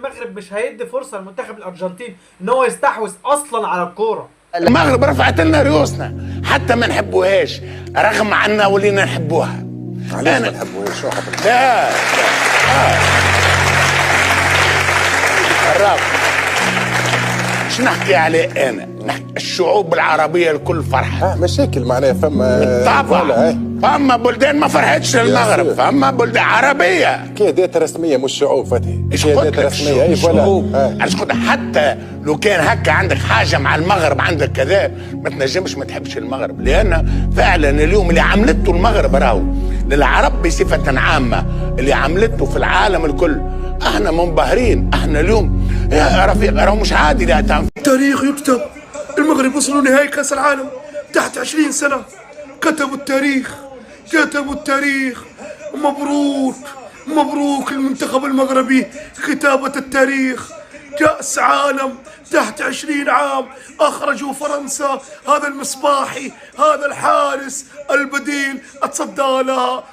المغرب مش هيدي فرصه لمنتخب الارجنتين ان هو يستحوذ اصلا على الكوره. المغرب رفعت لنا رؤوسنا حتى ما نحبوهاش رغم عنا ولينا نحبوها. علاش ما نحبوهاش؟ شو حضرتك؟ لا الراب شو نحكي عليه انا؟ نحكي الشعوب العربيه الكل فرحه. مشاكل معناها فما طبعا فما بلدان ما فرحتش المغرب، فما بلدان عربيه قيادات رسميه مش شعوب فتحي، قيادات رسميه اي شعوب. حتى لو كان هكا عندك حاجه مع المغرب عندك كذا ما تنجمش ما تحبش المغرب، لان فعلا اليوم اللي عملته المغرب راهو للعرب بصفه عامه اللي عملته في العالم الكل احنا منبهرين. احنا اليوم يا رفيق راهو مش عادي. لا التاريخ يكتب. المغرب وصلوا نهائي كاس العالم تحت 20 سنه، كتبوا التاريخ، كتبوا التاريخ. مبروك مبروك المنتخب المغربي كتابة التاريخ. كأس عالم تحت 20 عام، أخرجوا فرنسا، هذا المصباحي، هذا الحارس البديل اتصدى لها.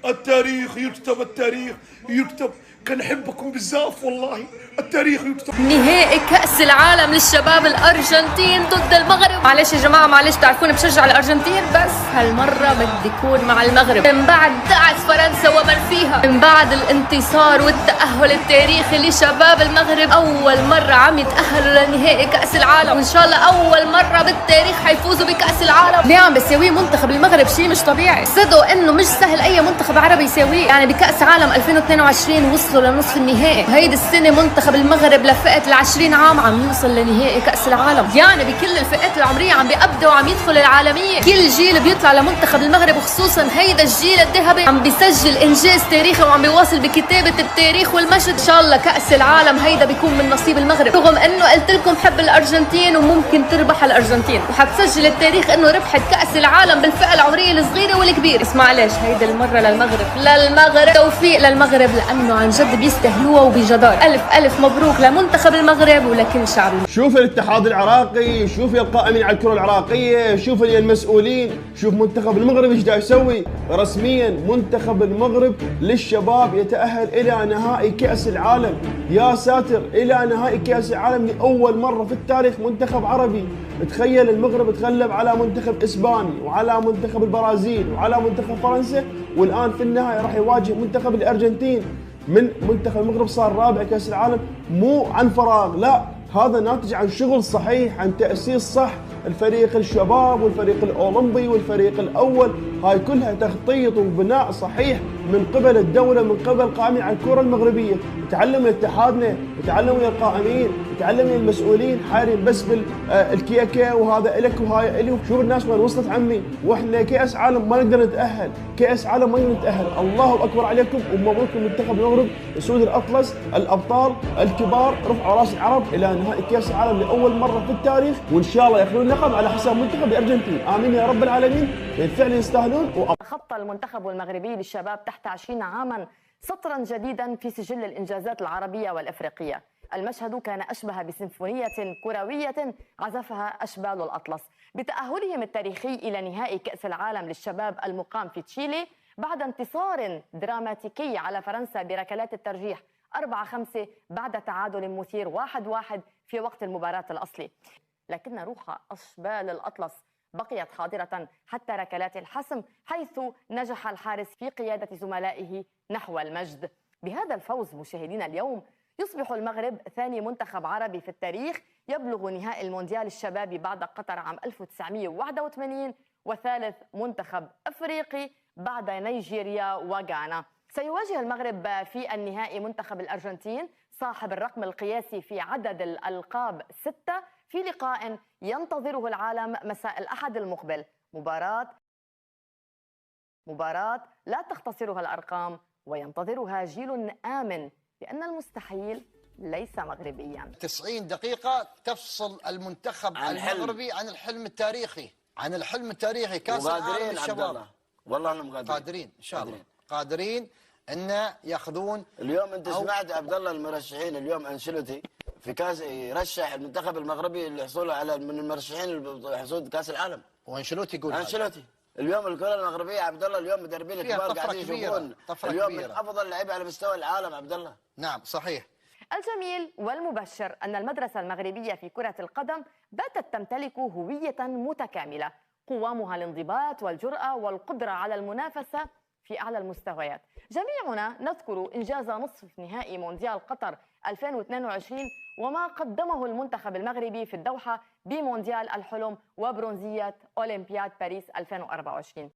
التاريخ يكتب، التاريخ يكتب. كنحبكم بزاف والله. التاريخ يكتب. نهائي كأس العالم للشباب الأرجنتين ضد المغرب. معلش يا جماعة، معلش تعرفوني بشجع الأرجنتين، بس هالمرة بدي أكون مع المغرب من بعد دعس فرنسا ومن فيها، من بعد الانتصار والتأهل التاريخي لشباب المغرب. أول مرة عم يتأهلوا لنهائي كأس العالم، وإن شاء الله أول مرة بالتاريخ حيفوزوا بكأس العالم. اللي عم بيساويه منتخب المغرب شيء مش طبيعي. صدقوا إنه مش سهل أي منتخب عربي يساويه. يعني بكأس عالم 2022 وصلوا لنصف النهائي، هيدي السنة منتخب المغرب لفئة ال20 عام عم يوصل لنهائي كأس العالم. يعني بكل الفئات العمرية عم بيبدوا وعم يدخل العالمية. كل جيل بيطلع لمنتخب المغرب، وخصوصا هيدا الجيل الذهبي عم بيسجل إنجاز تاريخي وعم بيواصل بكتابة التاريخ والمجد. إن شاء الله كأس العالم هيدا بيكون من نصيب المغرب، رغم إنه قلت لكم حب الأرجنتين وممكن تربح الأرجنتين، وحتسجل التاريخ إنه ربحت كأس العالم بالفئة العمرية الصغيرة والكبيرة. بس معلش هيدا المرة للمغرب، توفيق للمغرب لأنه عن جد بيستهلوها وبجدار. ألف مبروك لمنتخب المغرب ولكل شعب. شوف الاتحاد العراقي، شوف القائمين على الكرة العراقية، شوف المسؤولين، شوف منتخب المغرب ايش دا يسوي. رسميا منتخب المغرب للشباب يتأهل إلى نهائي كأس العالم. يا ساتر، إلى نهائي كأس العالم لأول مرة في التاريخ منتخب عربي. تخيل المغرب تغلب على منتخب إسباني وعلى منتخب البرازيل وعلى منتخب فرنسا، والآن في النهاية راح يواجه منتخب الأرجنتين. من منتخب المغرب صار رابع كأس العالم، مو عن فراغ، لا، هذا ناتج عن شغل صحيح، عن تأسيس صح. الفريق الشباب والفريق الأولمبي والفريق الأول، هاي كلها تخطيط وبناء صحيح من قبل الدولة، من قبل قائمين على الكرة المغربية. تعلم اتحادنا، تعلم يا القائمين، تعلم يا المسؤولين، حارين بس بالكيكة وهذا إلك وهاي إلي. شوف الناس وين وصلت عمي، واحنا كأس عالم ما نقدر نتأهل، كأس عالم ما نقدر نتأهل. الله أكبر عليكم ومبروك لمنتخب المغرب، أسود الأطلس، الأبطال الكبار، رفعوا راس العرب إلى نهائي كأس العالم لأول مرة في التاريخ، وإن شاء الله ياخذون اللقب على حساب منتخب الأرجنتين. آمين يا رب العالمين، بالفعل يستاهلون. خط المنتخب المغربي للشباب تحت 20 عاما سطرا جديدا في سجل الإنجازات العربية والإفريقية. المشهد كان أشبه بسيمفونية كروية عزفها أشبال الأطلس بتأهلهم التاريخي إلى نهائي كأس العالم للشباب المقام في تشيلي بعد انتصار دراماتيكي على فرنسا بركلات الترجيح 4-5 بعد تعادل مثير 1-1 في وقت المباراة الأصلي. لكن روح أشبال الأطلس بقيت حاضرة حتى ركلات الحسم، حيث نجح الحارس في قيادة زملائه نحو المجد. بهذا الفوز مشاهدينا اليوم يصبح المغرب ثاني منتخب عربي في التاريخ يبلغ نهائي المونديال الشبابي بعد قطر عام 1981، وثالث منتخب أفريقي بعد نيجيريا وغانا. سيواجه المغرب في النهائي منتخب الأرجنتين صاحب الرقم القياسي في عدد الألقاب 6 في لقاء ينتظره العالم مساء الأحد المقبل. مباراة لا تختصرها الأرقام وينتظرها جيل آمن، لأن المستحيل ليس مغربيا. 90 دقيقة تفصل المنتخب المغربي عن الحلم التاريخي، عن الحلم التاريخي كأس العالم للشباب. والله انهم قادرين ان شاء الله، قادرين ان ياخذون. اليوم انت سمعت عبد الله المرشحين اليوم انشيلوتي في كاس يرشح المنتخب المغربي للحصول على من المرشحين لحصول كاس العالم. وانشيلوتي يقول انشيلوتي اليوم الكره المغربيه عبد الله اليوم مدربين الكبار قاعدين يشوفون اليوم من كبيرة. افضل اللعيبه على مستوى العالم عبد الله. نعم صحيح. الجميل والمبشر أن المدرسة المغربية في كرة القدم باتت تمتلك هوية متكاملة قوامها الانضباط والجرأة والقدرة على المنافسة في أعلى المستويات. جميعنا نذكر إنجاز نصف نهائي مونديال قطر 2022 وما قدمه المنتخب المغربي في الدوحة بمونديال الحلم وبرونزية أولمبياد باريس 2024.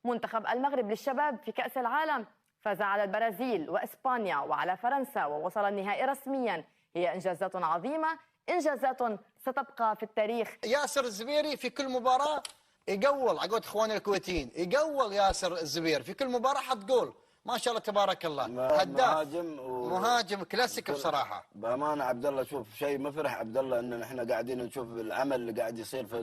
منتخب المغرب للشباب في كأس العالم فاز على البرازيل وإسبانيا وعلى فرنسا ووصل النهائي رسميا. هي إنجازات عظيمة، إنجازات ستبقى في التاريخ. ياسر الزبيري في كل مباراة يقول، عقود اخواني الكويتيين، يقول ياسر الزبير في كل مباراة حط جول، ما شاء الله تبارك الله. هداف مهاجم كلاسيك بصراحة. بأمانة عبد الله شوف شيء مفرح عبد الله ان احنا قاعدين نشوف العمل اللي قاعد يصير في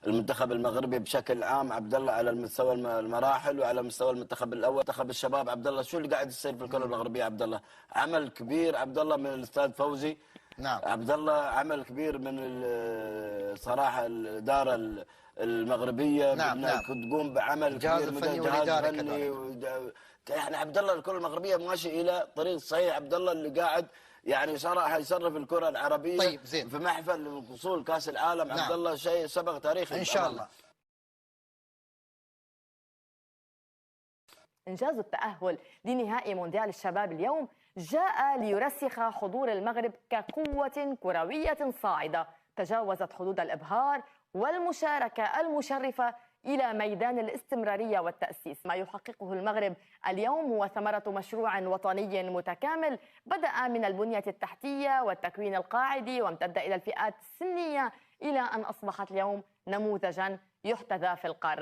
المنتخب المغربي بشكل عام عبد الله على مستوى المراحل وعلى مستوى المنتخب الاول، منتخب الشباب عبد الله. شو اللي قاعد يصير في الكرة المغربية عبد الله؟ عمل كبير عبد الله من الاستاذ فوزي. نعم عبد الله عمل كبير من صراحة الإدارة المغربية. نعم تقوم بعمل كبير من الجهاز الفني. يعني عبد الله الكرة المغربية ماشي إلى طريق صحيح عبد الله اللي قاعد يعني صراحة يصرف الكرة العربية. طيب زين. في محفل وصول كأس العالم. نعم. عبد الله شيء سبق تاريخي إن شاء الله. إنجاز التأهل لنهائي مونديال الشباب اليوم جاء ليرسخ حضور المغرب كقوة كروية صاعدة تجاوزت حدود الإبهار والمشاركة المشرفة إلى ميدان الاستمرارية والتأسيس. ما يحققه المغرب اليوم هو ثمرة مشروع وطني متكامل بدأ من البنية التحتية والتكوين القاعدي وامتد إلى الفئات السنية إلى أن أصبحت اليوم نموذجا يحتذى في القارة.